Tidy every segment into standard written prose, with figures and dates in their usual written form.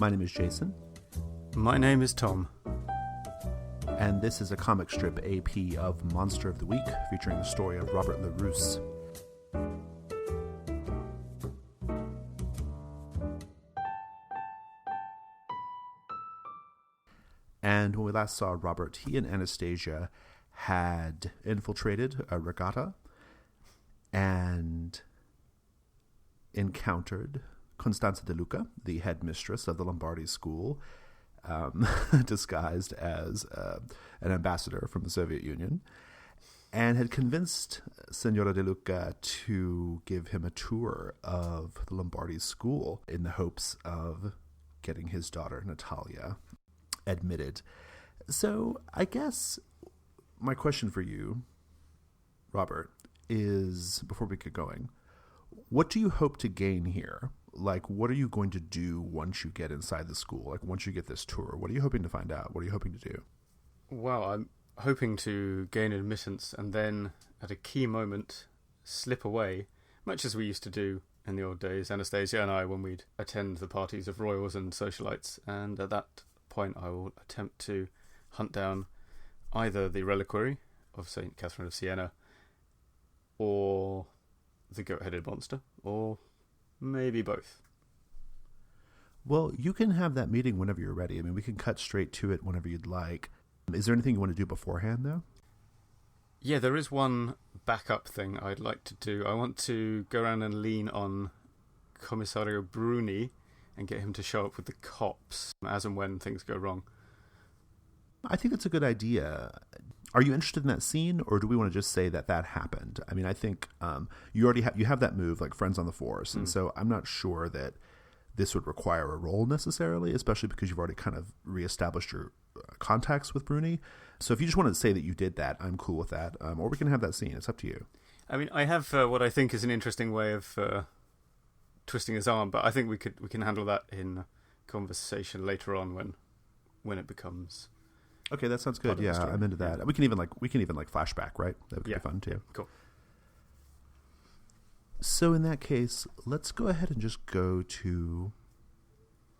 My name is Jason. My name is Tom. And this is a comic strip AP of Monster of the Week, featuring the story of Robert Larousse. And when we last saw Robert, he and Anastasia had infiltrated a regatta and encountered Constanza DeLuca, the headmistress of the Lombardi school, disguised as an ambassador from the Soviet Union, and had convinced Signora DeLuca to give him a tour of the Lombardi school in the hopes of getting his daughter Natalia admitted. So I guess my question for you, Robert, is, before we get going, what do you hope to gain here? Like, what are you going to do once you get inside the school? Like, once you get this tour, what are you hoping to find out? What are you hoping to do? Well, I'm hoping to gain admittance and then, at a key moment, slip away, much as we used to do in the old days, Anastasia and I, when we'd attend the parties of royals and socialites. And at that point, I will attempt to hunt down either the reliquary of St. Catherine of Siena or the goat-headed monster, or maybe both. Well, you can have that meeting whenever you're ready. I mean, we can cut straight to it whenever you'd like. Is there anything you want to do beforehand, though? Yeah, there is one backup thing I'd like to do. I want to go around and lean on Commissario Bruni and get him to show up with the cops as and when things go wrong. I think that's a good idea. Are you interested in that scene, or do we want to just say that happened? I mean, I think you already have that move, like Friends on the Force, and so I'm not sure that this would require a role necessarily, especially because you've already kind of reestablished your contacts with Bruni. So if you just want to say that you did that, I'm cool with that. Or we can have that scene. It's up to you. I mean, I have what I think is an interesting way of twisting his arm, but I think we can handle that in conversation later on when it becomes. Okay, that sounds good. Yeah, I'm into that. We can even flashback, right? That would be fun too. Cool. So in that case, let's go ahead and just go to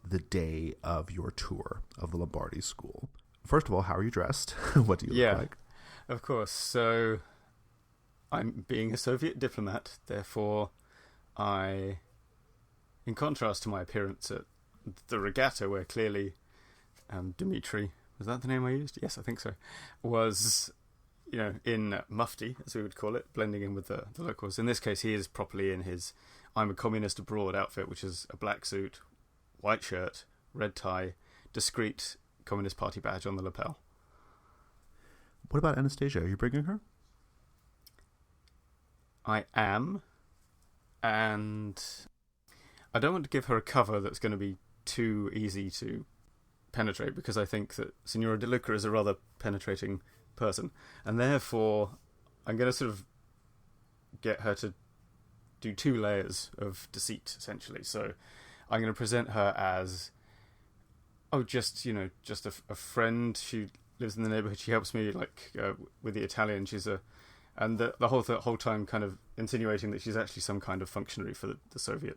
the day of your tour of the Lombardi school. First of all, how are you dressed? What do you look like? Of course. So I'm being a Soviet diplomat, therefore I, in contrast to my appearance at the regatta, where clearly Dmitri, was that the name I used? Yes, I think so. Was, in mufti, as we would call it, blending in with the locals. In this case, he is properly in his I'm a communist abroad outfit, which is a black suit, white shirt, red tie, discreet Communist Party badge on the lapel. What about Anastasia? Are you bringing her? I am, and I don't want to give her a cover that's going to be too easy to penetrate, because I think that Signora DeLuca is a rather penetrating person, and therefore I'm going to sort of get her to do two layers of deceit, essentially. So I'm going to present her as just a friend. She lives in the neighborhood. She helps me with the Italian. And the whole time kind of insinuating that she's actually some kind of functionary for the Soviet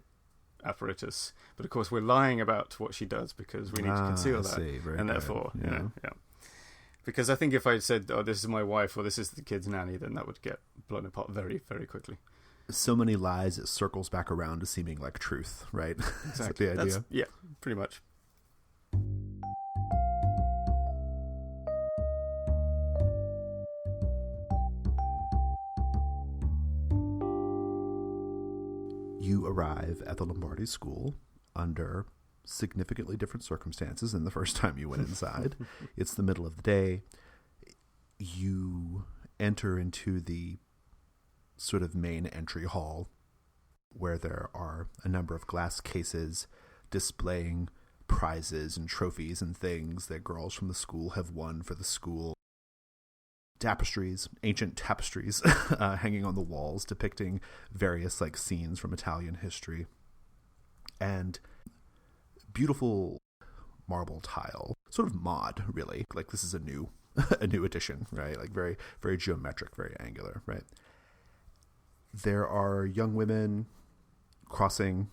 apparatus. But of course we're lying about what she does because we need to conceal that. And therefore, because I think if I said, this is my wife or this is the kid's nanny, then that would get blown apart very, very quickly. So many lies, it circles back around to seeming like truth, right? Exactly. Is that the idea? Yeah, pretty much. You arrive at the Lombardi school under significantly different circumstances than the first time you went inside. It's the middle of the day. You enter into the sort of main entry hall where there are a number of glass cases displaying prizes and trophies and things that girls from the school have won for the school. Tapestries, ancient tapestries hanging on the walls depicting various scenes from Italian history, and beautiful marble tile, sort of mod, really. Like this is a new addition, right? Like very, very geometric, very angular, right? There are young women crossing,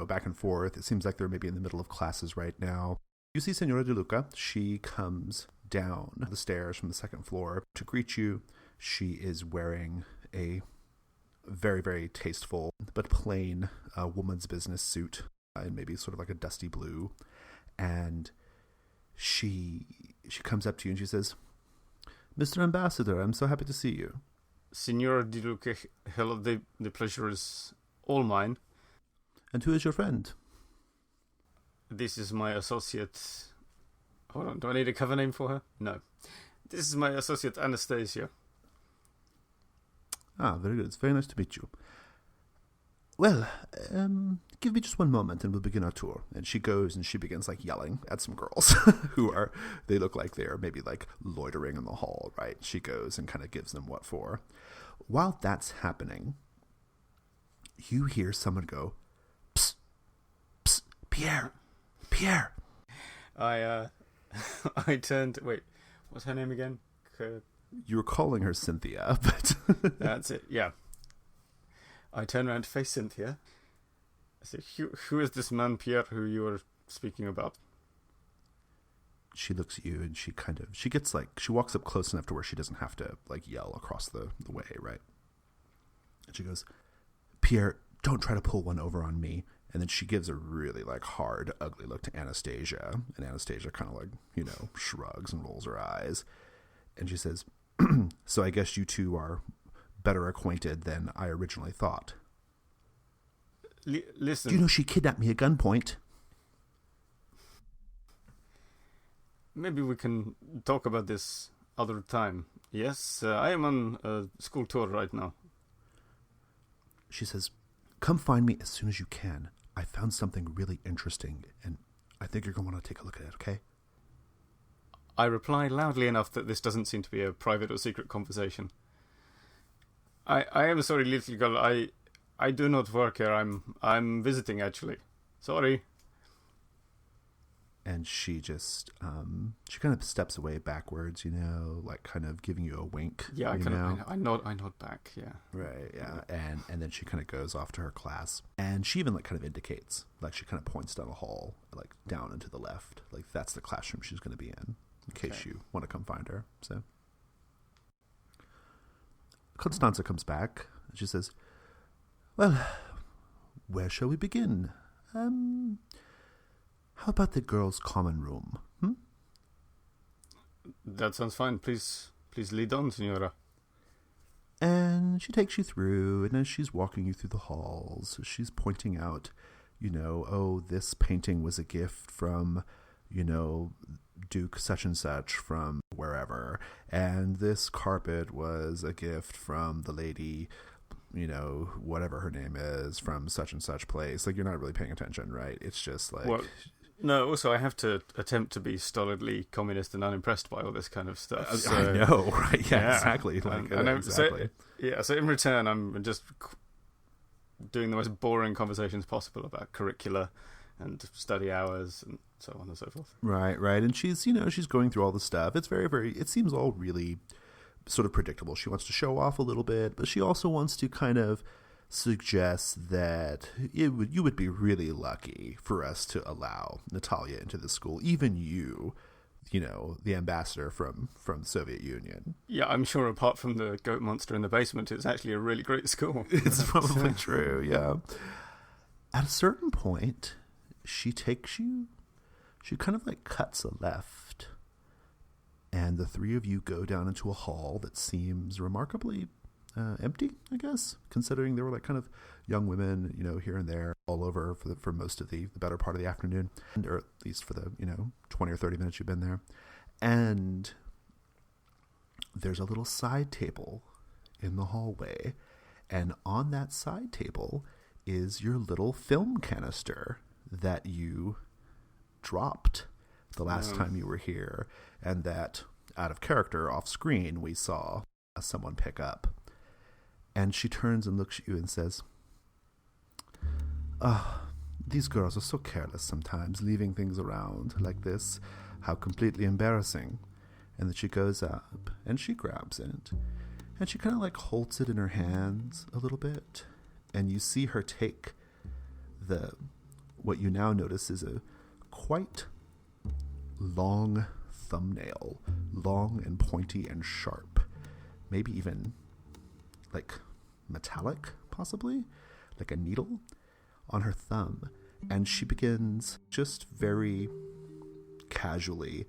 back and forth. It seems like they're maybe in the middle of classes right now. You see Signora DeLuca. She comes down the stairs from the second floor to greet you. She is wearing a very, very tasteful but plain woman's business suit in maybe sort of like a dusty blue. And she comes up to you and she says, "Mr. Ambassador, I'm so happy to see you." Signora DeLuca, hello, the pleasure is all mine. "And who is your friend?" "This is my associate..." Hold on, do I need a cover name for her? No. "This is my associate Anastasia." "Ah, very good. It's very nice to meet you. Well, give me just one moment and we'll begin our tour." And she goes and she begins like yelling at some girls they look like they're maybe like loitering in the hall, right? She goes and kind of gives them what for. While that's happening, you hear someone go, "Psst, psst, Pierre, Pierre." I turned... Wait, what's her name again? You were calling her Cynthia, but... That's it, yeah. I turn around to face Cynthia. I say, who is this man, Pierre, who you were speaking about? She looks at you and she walks up close enough to where she doesn't have to like yell across the way, right? And she goes, "Pierre, don't try to pull one over on me." And then she gives a really like hard, ugly look to Anastasia. And Anastasia kind of like, shrugs and rolls her eyes. And she says, "So I guess you two are better acquainted than I originally thought." Listen. "Do you know she kidnapped me at gunpoint?" Maybe we can talk about this other time. Yes, I am on a school tour right now. She says, "Come find me as soon as you can. I found something really interesting, and I think you're going to want to take a look at it, okay?" I reply loudly enough that this doesn't seem to be a private or secret conversation. I am sorry, little girl. I do not work here. I'm visiting, actually. Sorry. And she just, she kind of steps away backwards, like kind of giving you a wink. Yeah, I nod back, yeah. Right, yeah. And then she kind of goes off to her class. And she even, like, kind of indicates, like, she kind of points down a hall, like, down and to the left. Like, that's the classroom she's going to be in case you want to come find her, so. Constanza comes back, and she says, "Well, where shall we begin? How about the girls' common room? That sounds fine. Please lead on, Signora." And she takes you through, and as she's walking you through the halls, she's pointing out, "Oh, this painting was a gift from, Duke such and such from wherever, and this carpet was a gift from the lady, whatever her name is, from such and such place." Like, you're not really paying attention, right? It's just like... Well, no, also I have to attempt to be stolidly communist and unimpressed by all this kind of stuff. So, I know, right? Yeah, exactly. Exactly. So in return, I'm just doing the most boring conversations possible about curricula and study hours and so on and so forth. Right. And she's, she's going through all the stuff. It's very, very, it seems all really sort of predictable. She wants to show off a little bit, but she also wants to kind of suggest that you would be really lucky for us to allow Natalia into the school. Even you, the ambassador from the Soviet Union. Yeah, I'm sure apart from the goat monster in the basement, it's actually a really great school. It's probably true, yeah. At a certain point, she kind of like cuts a left, and the three of you go down into a hall that seems remarkably empty, I guess, considering there were like kind of young women, here and there all over for most of the better part of the afternoon, or at least for the 20 or 30 minutes you've been there. And there's a little side table in the hallway, and on that side table is your little film canister that you dropped the last time you were here, and that out of character off screen we saw someone pick up. And she turns and looks at you and says, "These girls are so careless sometimes, leaving things around like this. How completely embarrassing." And then she goes up and she grabs it, and she kind of like holds it in her hands a little bit, and you see her take what you now notice is a quite long thumbnail, long and pointy and sharp, maybe even like metallic, possibly, like a needle on her thumb. And she begins just very casually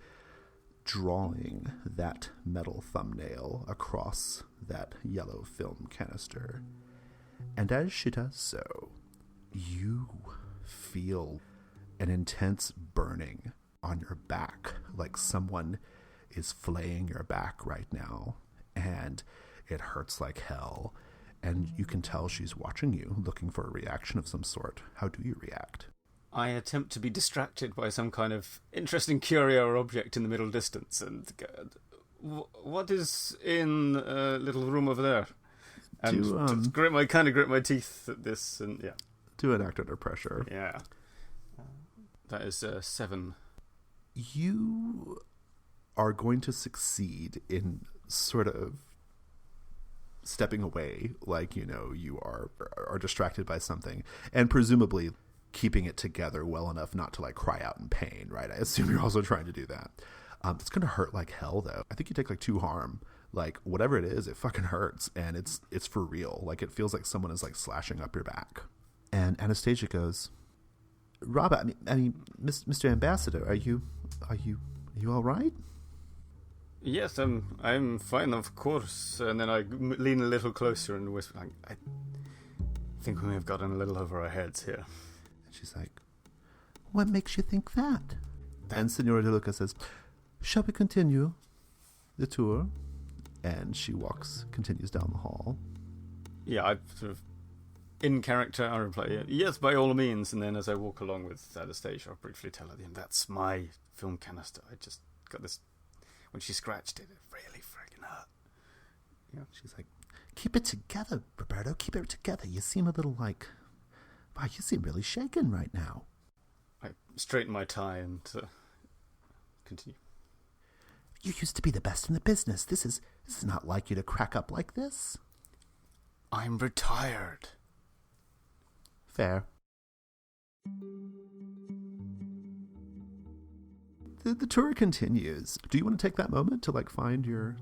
drawing that metal thumbnail across that yellow film canister. And as she does so, you feel an intense burning on your back, like someone is flaying your back right now, and it hurts like hell. And you can tell she's watching you, looking for a reaction of some sort. How do you react? I attempt to be distracted by some kind of interesting curio or object in the middle distance, and what is in a little room over there? And just grit my teeth at this, and yeah. Do an act under pressure. Yeah. That is 7. You are going to succeed in sort of stepping away, like, you are distracted by something, and presumably keeping it together well enough not to like cry out in pain, right? I assume you're also trying to do that. It's going to hurt like hell, though. I think you take like 2 harm. Like, whatever it is, it fucking hurts, and it's for real. Like, it feels like someone is like slashing up your back. And Anastasia goes, Robert, I mean, Mr. Ambassador, are you all right? Yes, I'm fine, of course. And then I lean a little closer and whisper, I think we may have gotten a little over our heads here. And she's like, what makes you think that? And Signora DeLuca says, shall we continue the tour? And she continues down the hall. Yeah, I sort of, in character, I reply, yes, by all means. And then as I walk along with Anastasia, I'll briefly tell her, that's my film canister. I just got this. When she scratched it, it really friggin' hurt. Yeah. She's like, keep it together, Roberto. Keep it together. You seem a little like, wow, you seem really shaken right now. I straighten my tie and continue. You used to be the best in the business. This is not like you to crack up like this. I'm retired. Fair. The tour continues. Do you want to take that moment to like find your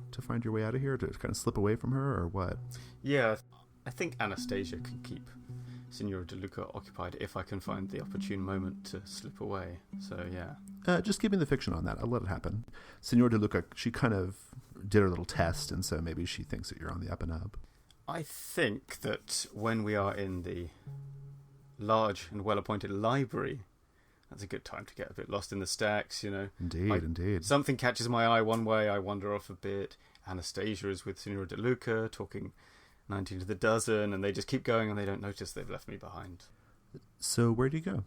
way out of here, to kind of slip away from her, or what? Yeah, I think Anastasia can keep Signora DeLuca occupied if I can find the opportune moment to slip away. So yeah. Just give me the fiction on that. I'll let it happen. Signora DeLuca, she kind of did her little test, and so maybe she thinks that you're on the up and up. I think that when we are in the large and well-appointed library, that's a good time to get a bit lost in the stacks, Indeed. Something catches my eye one way, I wander off a bit. Anastasia is with Signora DeLuca, talking 19 to the dozen, and they just keep going and they don't notice they've left me behind. So where do you go?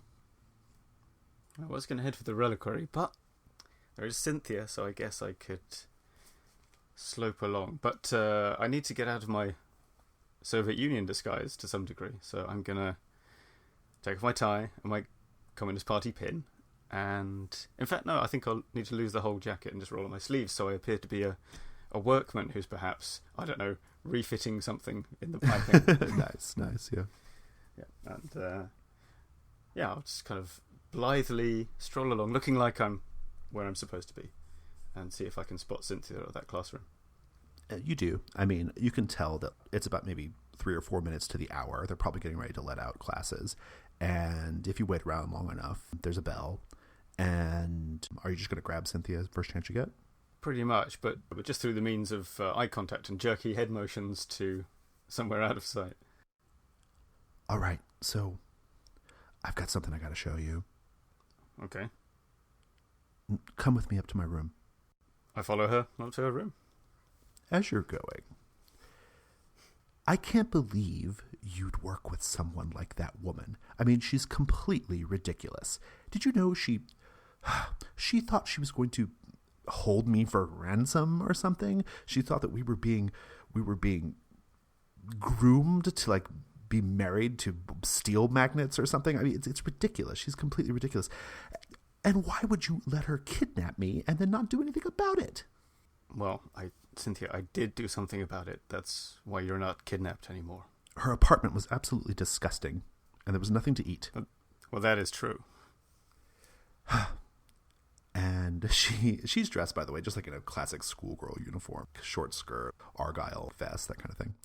I was going to head for the reliquary, but there is Cynthia, so I guess I could slope along. But I need to get out of my Soviet Union disguise to some degree, so I'm going to take off my tie and my Communist Party pin, and in fact no, I think I'll need to lose the whole jacket and just roll up my sleeves so I appear to be a workman who's perhaps, I don't know, refitting something in the piping. nice, yeah, and I'll just kind of blithely stroll along looking like I'm where I'm supposed to be and see if I can spot Cynthia at that classroom. You do. I mean, you can tell that it's about maybe 3 or 4 minutes to the hour. They're probably getting ready to let out classes. And if you wait around long enough, there's a bell. And are you just going to grab Cynthia first chance you get? Pretty much, but just through the means of eye contact and jerky head motions to somewhere out of sight. All right, so I've got something I got to show you. Okay. Come with me up to my room. I follow her up to her room. As you're going, I can't believe you'd work with someone like that woman. I mean, she's completely ridiculous. Did you know she thought she was going to hold me for ransom or something? She thought that we were being groomed to like be married to steel magnets or something. I mean, it's ridiculous. She's completely ridiculous. And why would you let her kidnap me and then not do anything about it? Well, Cynthia, I did do something about it. That's why you're not kidnapped anymore. Her apartment was absolutely disgusting, and there was nothing to eat. Well, that is true. And she's dressed, by the way, just like in a classic schoolgirl uniform, short skirt, argyle vest, that kind of thing.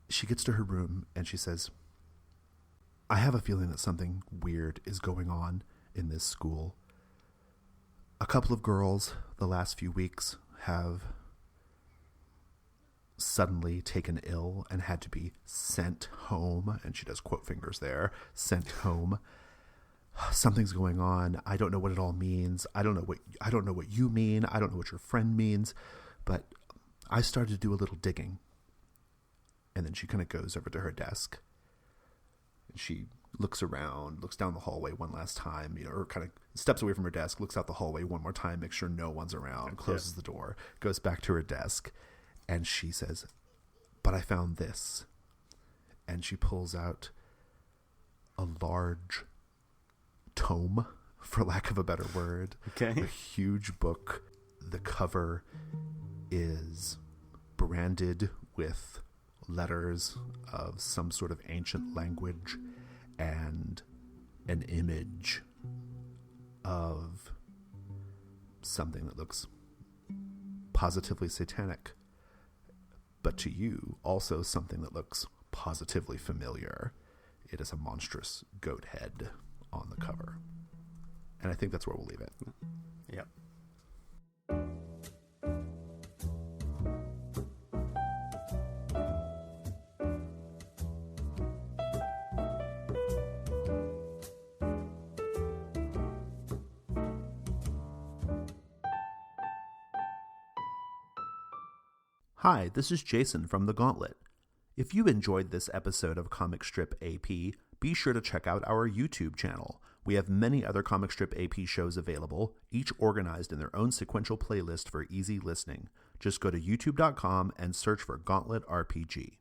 She gets to her room and she says, I have a feeling that something weird is going on in this school. A couple of girls the last few weeks have suddenly taken ill and had to be sent home. And she does quote fingers there, sent home. Something's going on. I don't know what it all means. I don't know what you mean. I don't know what your friend means, but I started to do a little digging. And then she kind of goes over to her desk and she looks around, looks down the hallway one last time, or kind of steps away from her desk, looks out the hallway one more time, makes sure no one's around, closes the door, goes back to her desk, and she says, but I found this. And she pulls out a large tome, for lack of a better word. Okay. A huge book. The cover is branded with letters of some sort of ancient language and an image of something that looks positively satanic, but to you also something that looks positively familiar. It is a monstrous goat head on the cover. And I think that's where we'll leave it. Yep. Hi, this is Jason from The Gauntlet. If you enjoyed this episode of Comic Strip AP, be sure to check out our YouTube channel. We have many other Comic Strip AP shows available, each organized in their own sequential playlist for easy listening. Just go to youtube.com and search for Gauntlet RPG.